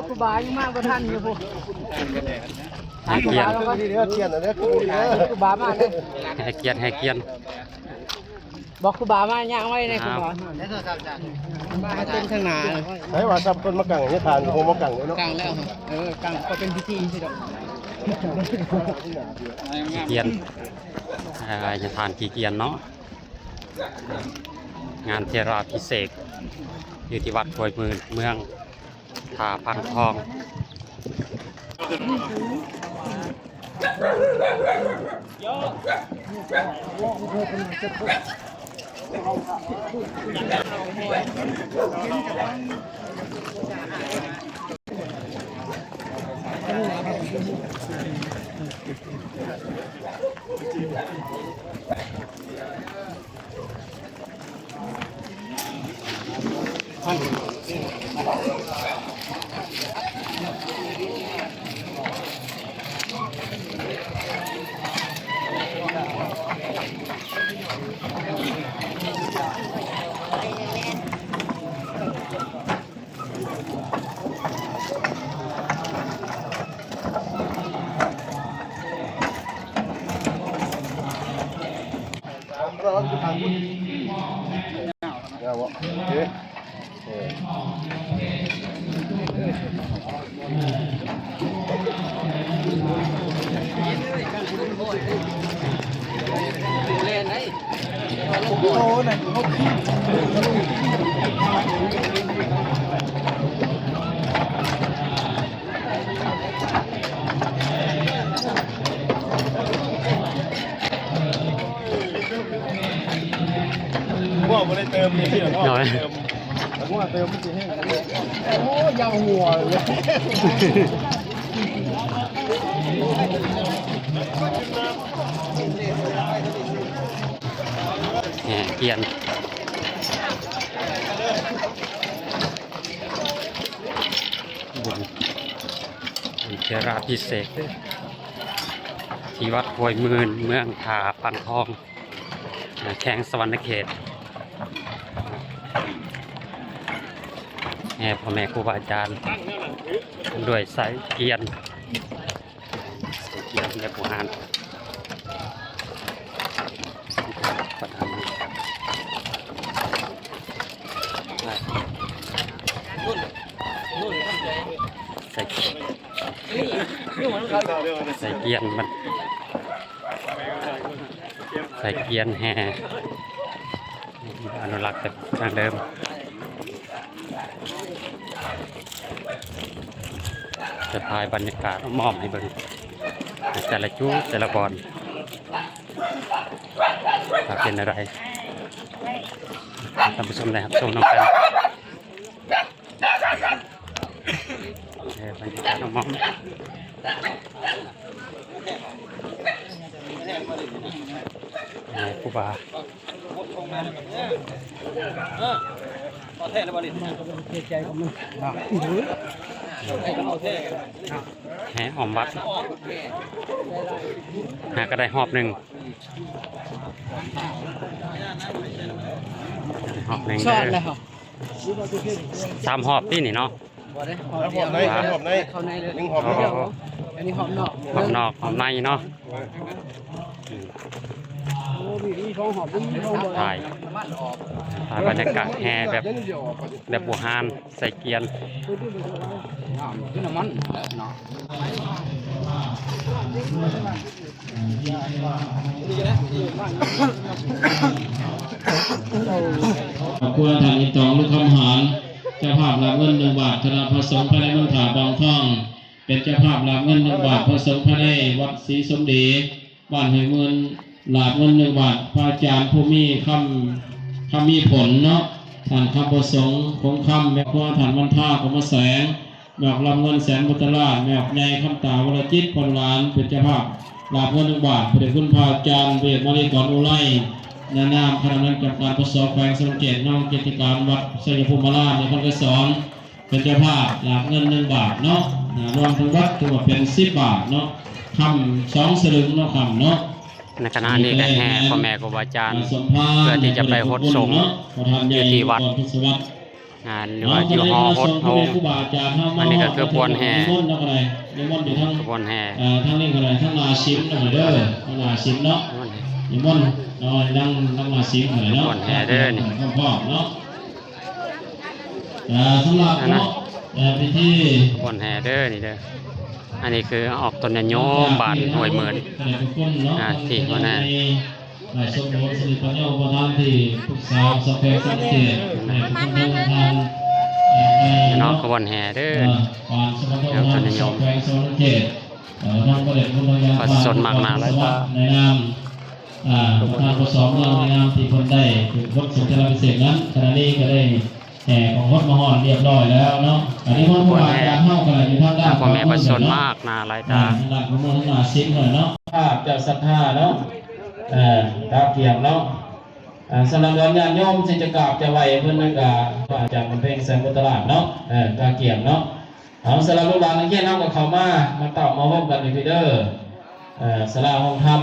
ครูบายังมากกว่าท่านอยู่พวก ให้เกียรติ ครูบามากเลย ให้เกียรติให้เกียรติ บอกครูบามาย่างไว้ในครูบามาเต้นข้างหน้า ไอ้ว่าซับต้นมะกังนี่ทานโฮมะกังเลยเนาะ กลางแล้วกลางก็เป็นพิธีสิครับ เกียรติจะทานกี่เกียรติเนาะงานเทราพิเศษอยู่ที่วัดห้วยมืนเมืองท่าพังทองเราจะทานบุญโอเคเล่นไอ้ โอ้นั่นว่าไม่ได้เติมนี่เหรอเนาะเติมแต่ว่าเติมไม่ใช่แห้งโอ้ยาวหัวเลย แห่เกียรติบุญเทราพิเศษที่วัดห้วยมืนเมืองท่าพังทองแข้งสวรรณเขตแห่พ่อแม่ครูบาอาจารย์ด้วยสายเกียรติและผู้หานประธานใส่เกียร์มันใส่เกียร์แห่อนุรักษ์แบบดั้งเดิมจะถ่ายบรรยากาศมอบให้เบิ่งแต่ละจูแต่ละบอลถ้าเป็นอะไรท่านผู้ชมนะครับชมน้ำกันบรรยากาศมองครูบาแห่หอมวัดหาก็ได้หอบหนึ่งหอบหนึ่ง ชอบเลยครับ 3 หอบที่นี่เนาะ หอมในหอมใน เข้าในเลย นึ่งหอมนอก อันนี้หอมนอก หอบนอกหอบในเนาะถ่ายบรรยากาศแห่แบบบูฮานใส่เกียร์ขอบคุณท่านอินทองลูกคำหารเจ้าภาพรับเงิน1 บาทคณะพระสงฆ์ภายในเมืองท่าบางท่องเป็นเจ้าภาพรับเงิน1 บาทพระสงฆ์ภายในวัดศรีสมเด็จบ้านห้วยมืนหลาบเงิน1 บาทพระอาจารย์ผู้มีคำมีผลเนาะท่านคำประสงค์คงคำแม่พ่อท่านวันท่าของมาแสงแมวรับเงินแสนบุตรราชแมวใหญ่คำตาวรจิตพลหลานเป็นเจ้าภาพหลาบเงิน1 บาทพระคุณพระอาจารย์เวทมาลีก่อนอุไรนานามคณะนักจัดการประสอบแขวงสมเกตน้องเกียรติการวัดชัยภูมิราชในคนที่2เป็นเจ้าภาพหลาบเงิน1 บาทเนาะรวมทั้งวัดถือว่าเป็น10 บาทเนาะคำ2 สลึงเนาะคำเนาะ ในคณะนี้ก็แห่พ่อแม่ครูบาอาจารย์เพื่อที่จะไปหดสงฆ์อยู่ที่วัด หรือว่าอยู่หอฮดโฮมอันนี้ก็คือบวนแห่ขบวนแห่ ทั้งนี้อะไรทั้งนาซิมหน่อยเด้อทั้งนาซิมเนาะนิมนต์นอนนั่งนาซิมหน่อยเนาะพ่อเนาะสำหรับเนาะพิธีบวนแห่เด้อนี่เด้ออันนี้คือออกต้นโยมบานหน่วยเหมือนที่หัวหน้าสมบูรณ์สิริปัญญาประธานที่ปรึกษาสภาสังเกตในผู้นำทางน้องขบวนแห่เด้อเดี๋ยวต้นโยมก็สดมากนาเลยในนามประธานประสอบเมืองในนามที่คนได้ถือวัดสุนทรพิเศษนั้นขณะนี้ก็ได้แห่ของวัดมหอนเรียบร้อยแล้วเนาะอันนี้พ่อผู้บาการเข้ากันอยู่ทางด้านพ่อแม่ประสนมากนาลายตาทางด้านของมือทางด้านซิมหน่อยเนาะภาพเจ้าศรัทธาเนาะตาเกียบเนาะสำหรับญาติโยมที่จะกราบจะไหวเพื่อนนั่นก็อาจจะมันเพลงแสงบุตรลาดเนาะตาเกียบเนาะเอาสำหรับลูกหลานนักเรียนเนาะกับเขามาเต่ามาพบกันในพีเดอร์สลาห้องธรรม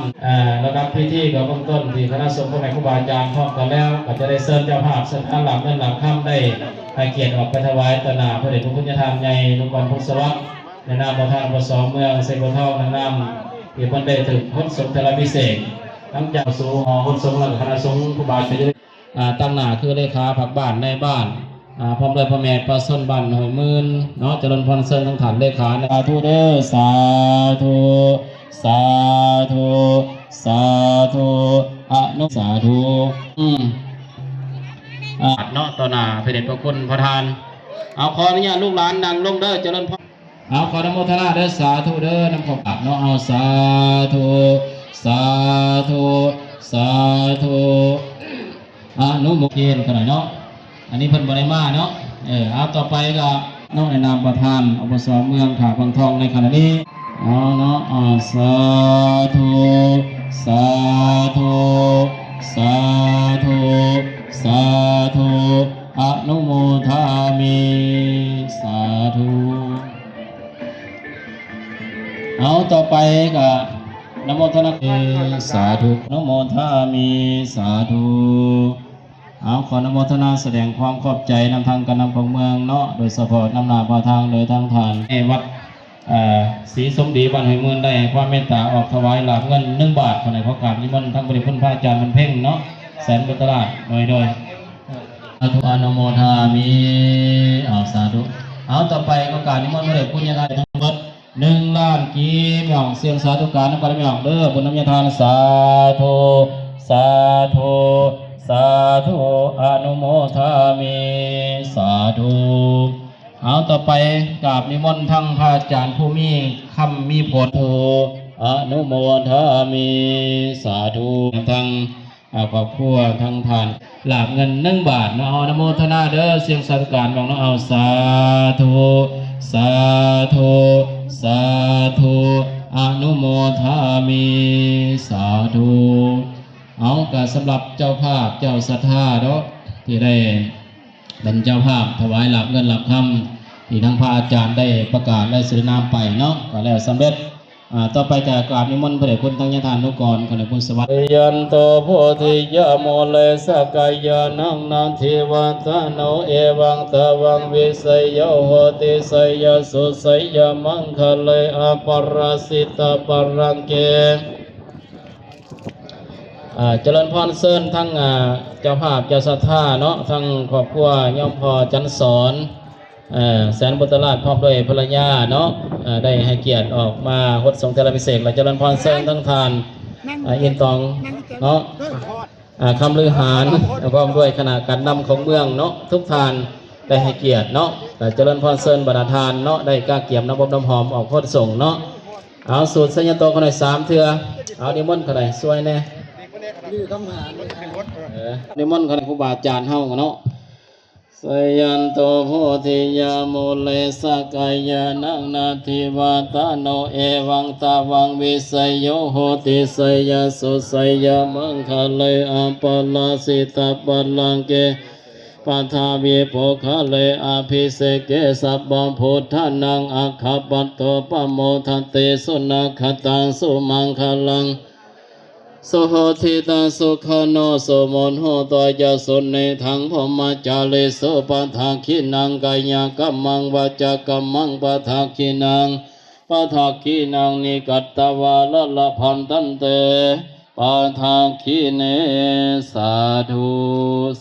แล้วก็พิธีกับเบื้องต้นที่คณะสงฆ์พ่อแม่ครูบาอาจารย์พร้อมกันแล้วก็จะได้เชิญเจ้าภาพสถานหลักเงินหลักค่ำได้ให้เกียรติออกไปถวายต่อหน้าพระเดชพระคุณเจ้าท่านใหญ่ลุงกรพุทธสวัสดิ์ในนามประธานประสอบเมืองเซโกเท่าในนามที่เพิ่นได้ถึงพุทธสมเทรพิเศษทั้งจากสู่หอพุทธสงฆ์และคณะสงฆ์ครูบาอาจารย์ตั้งหน้าคือเลขาผักบ้านในบ้านพร้อมด้วยพ่อแม่ประสนบ้านหอยมื่นเนาะเจริญพรเสริญทั้งฐานเลขาสาธุเด้อสาธุสาธุสาธุอนุสาธุเนาะต่อหน้าพระเดชพระคุณประธานเอาขออนุญาตลูกหลานนั่งลงเด้อเจริญพรเอาขออนุโมทนาเด้อสาธุเด้อนำขอบเนาะเอาสาธุสาธุสาธุอนุโมทนากันหน่อยเนาะอันนี้เพิ่นบริมาเนาะเอาต่อไปก็น้องในนามประธานอบสเมืองขาบางทองในขณะนี้เนาะสาธุสาธุสาธุสาธุอนุโมทามิสาธุเอาต่อไปก็นโมทนาสาธุนโมทามิสาธุเอาขอนโมทนาแสดงความขอบใจนำทางการนำของเมืองเนาะโดยสปอร์ตนำหนาพาทางโดยทางผ่านวัดศรีสมดีบ้านหอยเมืองได้ความเมตตาออกถวายหลักเงิน1 บาทคนไหนเขากราบนิมนต์ทั้งบริพุทธพระอาจารย์มันเพ่งเนาะแสนบุตรลาดโดยอนุโมทามิสาธุเอาต่อไปก็การนิมนต์พระเดชพุทธญาณทั้งหมด1 ล้านกีบหย่องเสียงสาธุการน้ำปารมีหย่องเด้อบุญน้ำยาทานสาธุสาธุสาธุอนุโมทามิสาธุเอาต่อไปกราบนิมนต์ทั้งพระอาจารย์ผู้มีคำมีผลอนุโมทามิสาธุทั้งครอบครัวทั้งทานหลาบเงิน1 บาทนะอนุโมทนาเด้อเสียงสาธุการบอกเอาสาธุสาธุสาธุอนุโมทามิสาธุเอาก็สำหรับเจ้าภาพเจ้าศรัทธาเนาะที่ได้เป็นเจ้าภาพถวายหลับเงินหลับคำที่ทั้งพระอาจารย์ได้ประกาศและสื่อนามไปเนาะก็แล้วสำเร็จต่อไปแต่กราบนิมนต์พระเดชคุณทั้งญาติทานนุกรขณะพุทธสวัสดิ์ยันโตโพธิยะโมเลสกายานังนันทิวันตโนเอวังตะวังวิสัยโยโหติสัยสุสัยมังคะเลอปรสิตาปรังเกเจริญพรเซินทั้งเจ้าภาพเจ้าศรัทธาเนาะทั้งครอบครัวย่อมพอจันสอนแสนบุตรลาดพร้อมด้วยภรรยาเนาะได้ให้เกียรติออกมาฮดสงฆ์เทระพิเศษและเจริญพรเซินทั้งทานอินตองเนาะคำลือหารพร้อมด้วยคณะการนำของเมืองเนาะทุกทานได้ให้เกียรติเนาะเจริญพรเซินบรรดาทานเนาะได้กล้าเกี่ยมน้ำบน้ำหอมออกฮดส่งเนาะเอาสูตรสัญญาโตคนไหน3 เทือเอานิมนต์คนไหนสวยแน่นิมนต์คนครูบาอาจารย์เฮาเนาะสยันโตโพธิยาโมเลสกายานังนาทิวาตโนเอวังตาวังวิสัยโยโหติสัยสุสัยมังคะเลอปลาสิตาปลังเกปัทาวิโภคะเลอภิเสเกสัพพังพุทธานังอัคคปัตโตปโมทันเตสุนัขตังสุมังคลัง โสโหทิตาสุขโนโสมนโหตยาสุนในทังพมจาเลโสปะทาคินังกายกัมมังวาจากัมมังปะทาคินังปะทาคินังนิกัตตวาลละพันตันเตปะทาคิเนสาธุ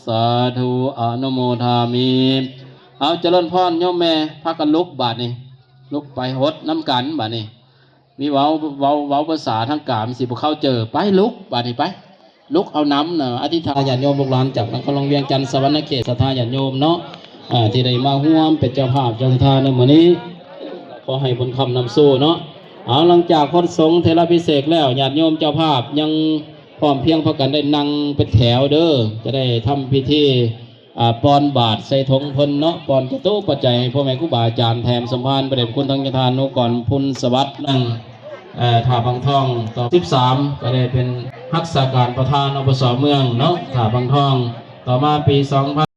สาธุอนุโมทามิเอาเจริญพรโยมแม่พากันลุกบาดนี่ลุกไปหดน้ำกันบาดนี่มีเว้าภาษาทางกามสิบุเข้าเจอไปลุกบาดนี่ไปลุกเอาน้ำนะอธิษฐานญาติโยมลูกหลานจากนครหลวงเวียงจันทร์สวรรณเขตศรัทธาญาติโยมเนาะที่ได้มาร่วมเป็นเจ้าภาพเจ้าศรัทธาในมื้อนี้ขอให้บุญคำนำสู้เนาะเอาหลังจากพระสงฆ์เทระพิเศษแล้วญาติโยมเจ้าภาพยังพร้อมเพียงพอกันได้นั่งเป็นแถวเด้อจะได้ทำพิธีปอนบาทใส่ถงพลเนาะปอนกระตุ้ปัจจัยพ่อแม่ครูบาอาจารย์แถมสัมพันธ์ประเด็จคุณทางยทานนุก่อนพุนสวัสดิ์นั่งถาบางทองต่อ13ก็ได้เป็นรักษาการประธานอบส.เมืองเนาะถาบางทองต่อมาปี2000